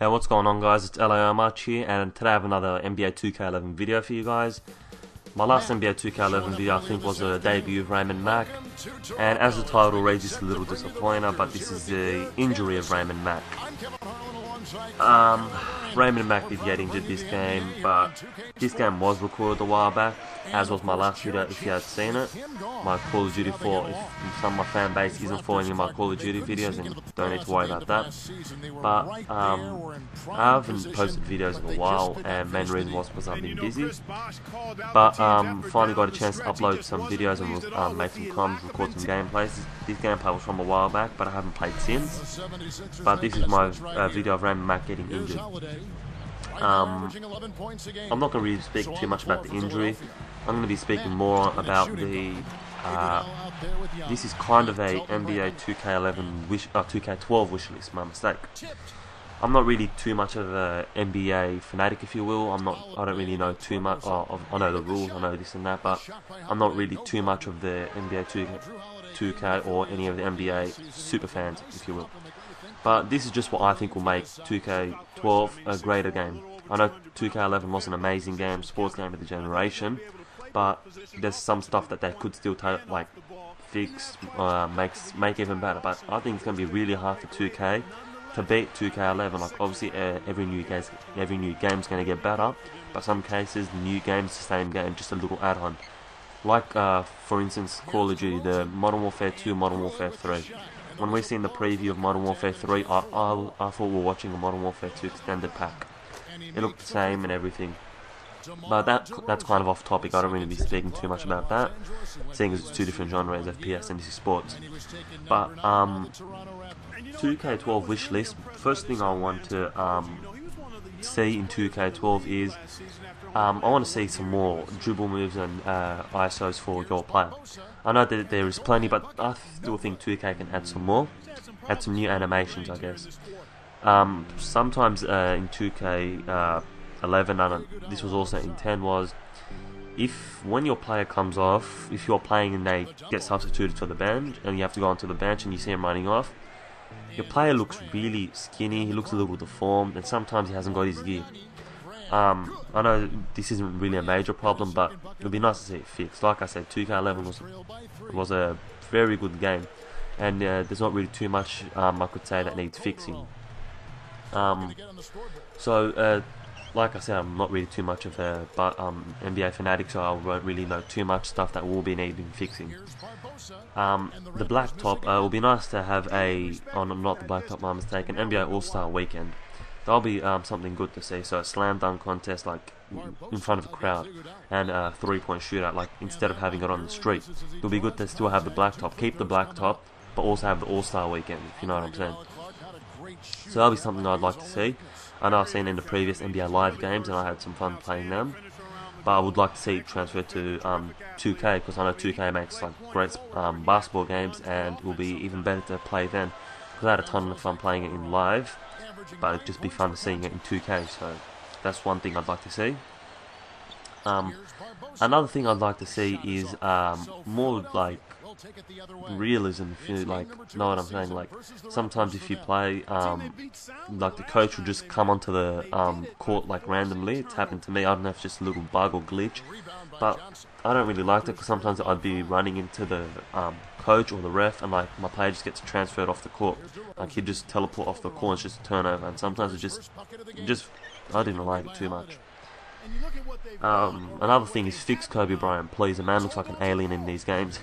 Hey, what's going on, guys? It's LAO March here, and today I have another NBA 2K11 video for you guys. My last NBA 2K11 video I think was a debut of Raymond Mack, and as the title reads, it's a little disappointer, but this is the injury of Raymond Mack. Raymond Mack did get injured this game, but this game was recorded a while back, as was my last video if you had seen it. My Call of Duty 4, if some of my fan base isn't following my Call of Duty videos, then don't need to worry about that. But I haven't posted videos in a while, and main reason was because I've been busy. But finally got a chance to upload some videos and make some comments, record some gameplays. This gameplay was from a while back, but I haven't played since. But this is my video of Raymond Mack getting injured. I'm not going to really speak too much about the injury. I'm going to be speaking more about the this is kind of a NBA 2K12 wish list, my mistake. I'm not really too much of a NBA fanatic, if you will. I don't really know too much. I know the rules, I know this and that, but I'm not really too much of the NBA 2K or any of the NBA super fans, if you will. But this is just what I think will make 2K12 a greater game. I know 2K11 was an amazing game, sports game of the generation, but there's some stuff that they could still fix, make even better. But I think it's going to be really hard for 2K to beat 2K11. Like, obviously every new game's going to get better, but some cases the new game's the same game, just a little add-on. Like for instance, Call of Duty, the Modern Warfare 2, Modern Warfare 3. When we seen the preview of Modern Warfare 3, I thought we were watching a Modern Warfare 2 extended pack. It looked the same and everything. But that's kind of off topic. I don't really be speaking too much about that, seeing as it's two different genres, FPS and this is sports. But 2K12 wish list. First thing I want to see in 2K12 is I want to see some more dribble moves and ISOs for your player. I know that there is plenty, but I still think 2K can add some more, add some new animations, I guess. Sometimes in 2K11, this was also in 10, was when your player comes off, if you're playing and they get substituted to the bench and you have to go onto the bench and you see him running off, your player looks really skinny, he looks a little deformed, and sometimes he hasn't got his gear. I know this isn't really a major problem, but it would be nice to see it fixed. Like I said, 2K11 was a very good game, and there's not really too much I could say that needs fixing. Like I said, I'm not really too much of a NBA fanatic, so I won't really know too much stuff that will be needing fixing. The black top, it will be nice to have not the black top, my mistake, an NBA All-Star weekend. That'll be something good to see. So a slam dunk contest, like in front of a crowd, and a 3-point shootout, like instead of having it on the street. It'll be good to still have the black top, keep the black top, but also have the All-Star weekend, if you know what I'm saying. So that'll be something I'd like to see. I know I've seen in the previous NBA Live games and I had some fun playing them, but I would like to see it transferred to 2K, because I know 2K makes like great basketball games, and it will be even better to play then, because I had a ton of fun playing it in Live, but it'd just be fun seeing it in 2K, so that's one thing I'd like to see. Another thing I'd like to see is more like realism, if you know what I'm saying. Like sometimes if you play, like the coach will just come onto the court like randomly. It's happened to me. I don't know if it's just a little bug or glitch, but I don't really like that, because sometimes I'd be running into the coach or the ref, and like my player just gets transferred off the court. Like he'd just teleport off the court and it's just a turnover, and sometimes it just I didn't like it too much. Another thing is fix Kobe Bryant, please. The man looks like an alien in these games.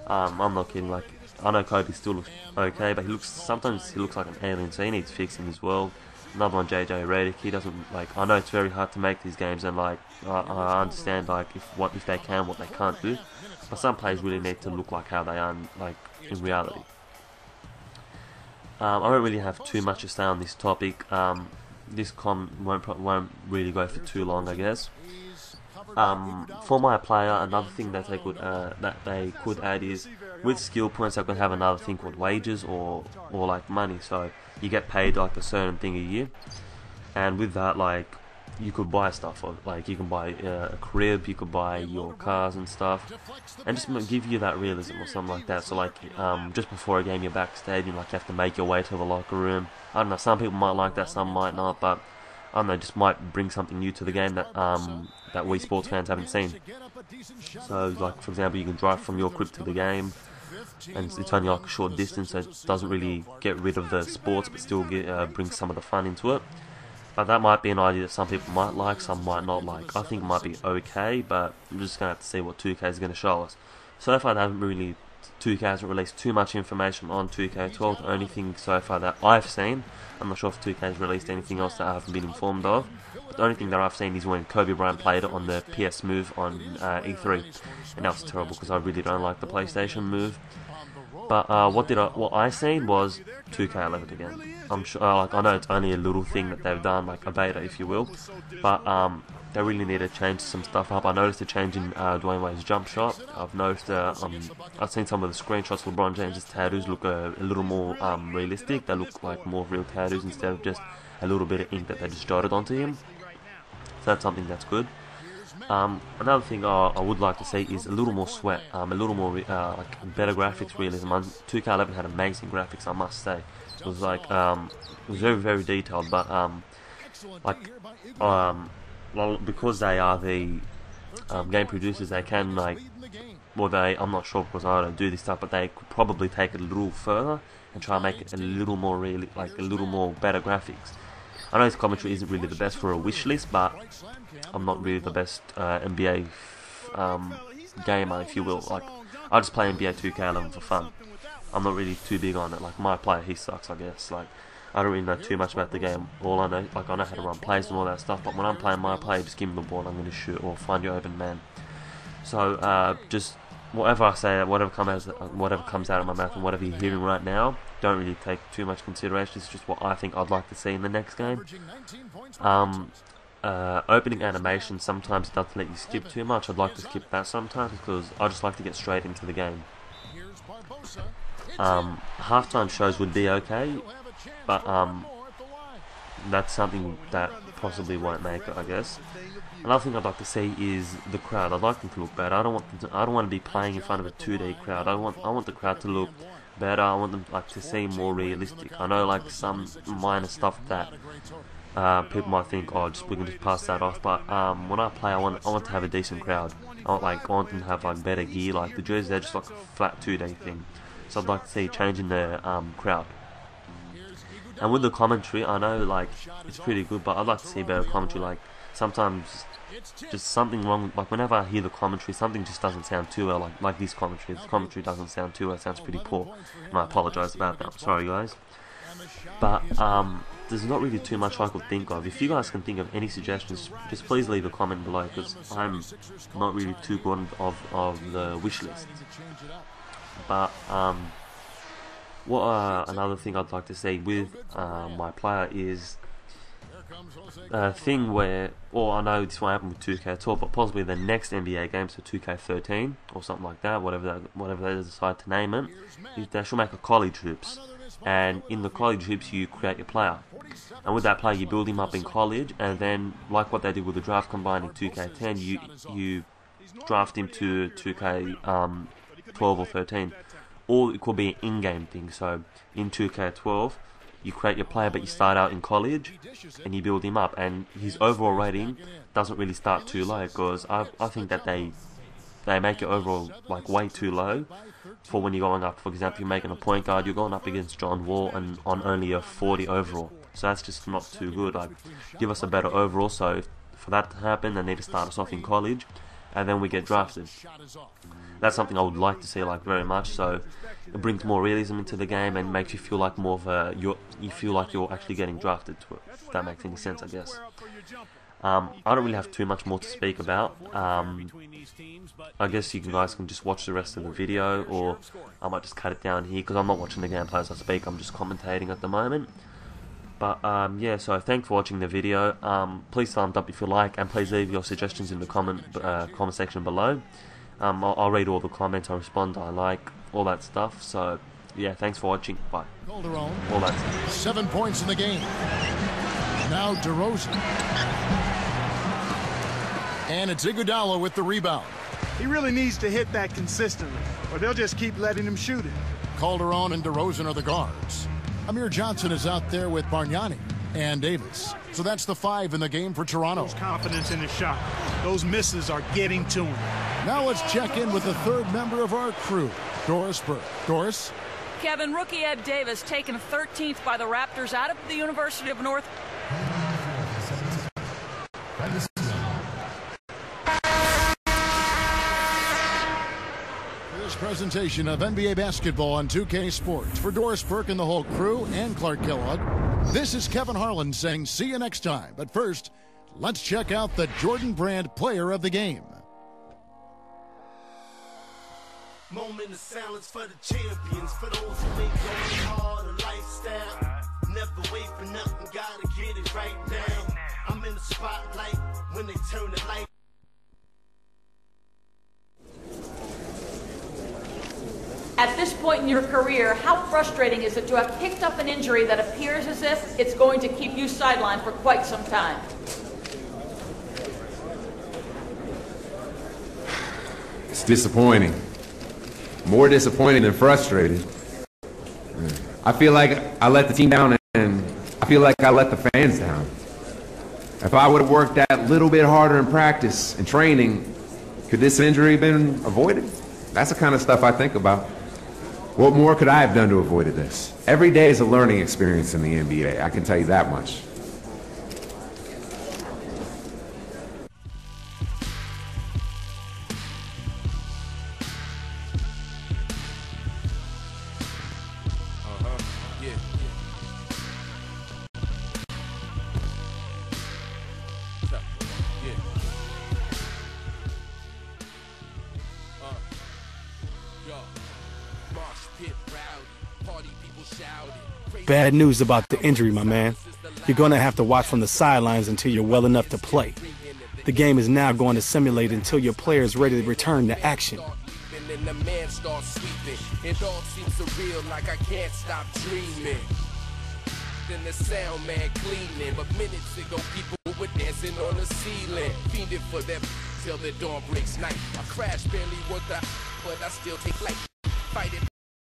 I'm not kidding. Like, I know Kobe still looks okay, but sometimes he looks like an alien, so he needs fixing as well. Another one, JJ Redick. He doesn't I know it's very hard to make these games, and I understand if they can, what they can't do. But some players really need to look like how they are in reality. I don't really have too much to say on this topic. This won't really go for too long, I guess. For my player, another thing that they could add is, with skill points, they could have another thing called wages or like money. So you get paid like a certain thing a year, and with that, like you could buy stuff, like you can buy a crib, you could buy your cars and stuff, and just give you that realism or something like that. So like just before a game you're backstage and like you have to make your way to the locker room. I don't know, some people might like that, some might not, but I don't know, just might bring something new to the game that that we sports fans haven't seen. So like for example, you can drive from your crib to the game, and it's only like a short distance, so it doesn't really get rid of the sports but still bring some of the fun into it. But that might be an idea that some people might like, some might not like. I think it might be okay, but I'm just going to have to see what 2K is going to show us. So far, they haven't really, 2K hasn't released too much information on 2K12. The only thing so far that I've seen, I'm not sure if 2K has released anything else that I haven't been informed of, but the only thing that I've seen is when Kobe Bryant played it on the PS Move on E3, and that was terrible because I really don't like the PlayStation Move. But what I seen was 2K11 again. I'm sure, like I know it's only a little thing that they've done, like a beta, if you will, but they really need to change some stuff up. I noticed a change in Dwayne Wade's jump shot. I've noticed, I've seen some of the screenshots of LeBron James' tattoos look a little more realistic. They look like more real tattoos instead of just a little bit of ink that they just jotted onto him. So that's something that's good. Another thing I would like to see is a little more sweat, a little more like better graphics realism. 2K11 had amazing graphics, I must say. It was like it was very, very detailed, but because they are the game producers, they can like, well, I'm not sure because I don't do this stuff, but they could probably take it a little further and try and make it a little more like a little more better graphics. I know this commentary isn't really the best for a wish list, but I'm not really the best NBA gamer, if you will. Like, I just play NBA 2K11 for fun. I'm not really too big on it. Like, my player, he sucks, I guess. Like, I don't really know too much about the game. All I know, like, I know how to run plays and all that stuff, but when I'm playing my player, just give me the ball and I'm going to shoot or find your open man. So, just whatever I say, whatever comes out of my mouth and whatever you're hearing right now, don't really take too much consideration. It's just what I think I'd like to see in the next game. Opening animation sometimes doesn't let you skip too much. I'd like to skip that sometimes because I just like to get straight into the game. Halftime shows would be okay, but that's something that possibly won't make it, I guess. Another thing I'd like to see is the crowd. I'd like them to look better. I don't want to be playing in front of a 2D crowd. I want the crowd to look better. I want them like to seem more realistic. I know like some minor stuff that people might think, oh, we can just pass that off. But when I play, I want to have a decent crowd. I want them to have like better gear. Like the jerseys, they're just like a flat 2D thing. So I'd like to see a change in the crowd. And with the commentary, I know like it's pretty good, but I'd like to see better commentary. Like sometimes just something wrong. Like whenever I hear the commentary, something just doesn't sound too well. Like this commentary. This commentary doesn't sound too well. It sounds pretty poor, and I apologise about that. I'm sorry, guys. But there's not really too much I could think of. If you guys can think of any suggestions, just please leave a comment below, because I'm not really too good of the wish list. But another thing I'd like to see with my player is a thing where, or I know this won't happen with 2K12, but possibly the next NBA game, so 2K13 or something like that, whatever they decide to name it, they should make a college hoops. And in the college hoops you create your player, and with that player you build him up in college, and then like what they did with the draft combine in 2K10, you draft him to 2K12 or 13, or it could be an in-game thing. So in 2K12 you create your player, but you start out in college and you build him up, and his overall rating doesn't really start too low, because I think that they make your overall like way too low for when you're going up. For example, you're making a point guard, you're going up against John Wall and on only a 40 overall, so that's just not too good. Like, give us a better overall. So for that to happen, they need to start us off in college, and then we get drafted. That's something I would like to see, like, very much. So it brings more realism into the game and makes you feel like more of a you feel like you're actually getting drafted to it, if that makes any sense, I guess. I don't really have too much more to speak about. I guess you guys can just watch the rest of the video, or I might just cut it down here because I'm not watching the gameplay as I speak. I'm just commentating at the moment. But yeah, so thanks for watching the video. Please thumbs up if you like, and please leave your suggestions in the comment section below. I'll read all the comments, I'll respond, I like all that stuff. So yeah, thanks for watching. Bye. All that stuff. 7 points in the game. Now DeRozan. And it's Iguodala with the rebound. He really needs to hit that consistently, or they'll just keep letting him shoot it. Calderon and DeRozan are the guards. Amir Johnson is out there with Bargnani and Davis. So that's the 5 in the game for Toronto. His confidence in his shot. Those misses are getting to him. Now let's check in with the 3rd member of our crew, Doris Burke. Doris? Kevin, rookie Ed Davis taken 13th by the Raptors out of the University of North. This presentation of NBA basketball on 2K Sports for Doris Burke and the whole crew and Clark Kellogg. This is Kevin Harlan saying see you next time. But first, let's check out the Jordan Brand Player of the Game. Moment of silence for the champions, for those who ain't going hard a lifestyle. Never wait for nothing, gotta get it right now. I'm in the spotlight when they turn the light. At this point in your career, how frustrating is it to have picked up an injury that appears as if it's going to keep you sidelined for quite some time? It's disappointing. More disappointing than frustrated. I feel like I let the team down, and I feel like I let the fans down. If I would have worked that little bit harder in practice and training, could this injury have been avoided? That's the kind of stuff I think about. What more could I have done to avoid this? Every day is a learning experience in the NBA, I can tell you that much. Bad news about the injury, my man. You're going to have to watch from the sidelines until you're well enough to play. The game is now going to simulate until your player is ready to return to action. And the man starts sweeping. It all seems surreal, like I can't stop dreaming. Then the sound man cleaning, but minutes ago people were dancing on the ceiling, fiending for them till the dawn breaks night. I crash barely worth out, but I still take life. Fighting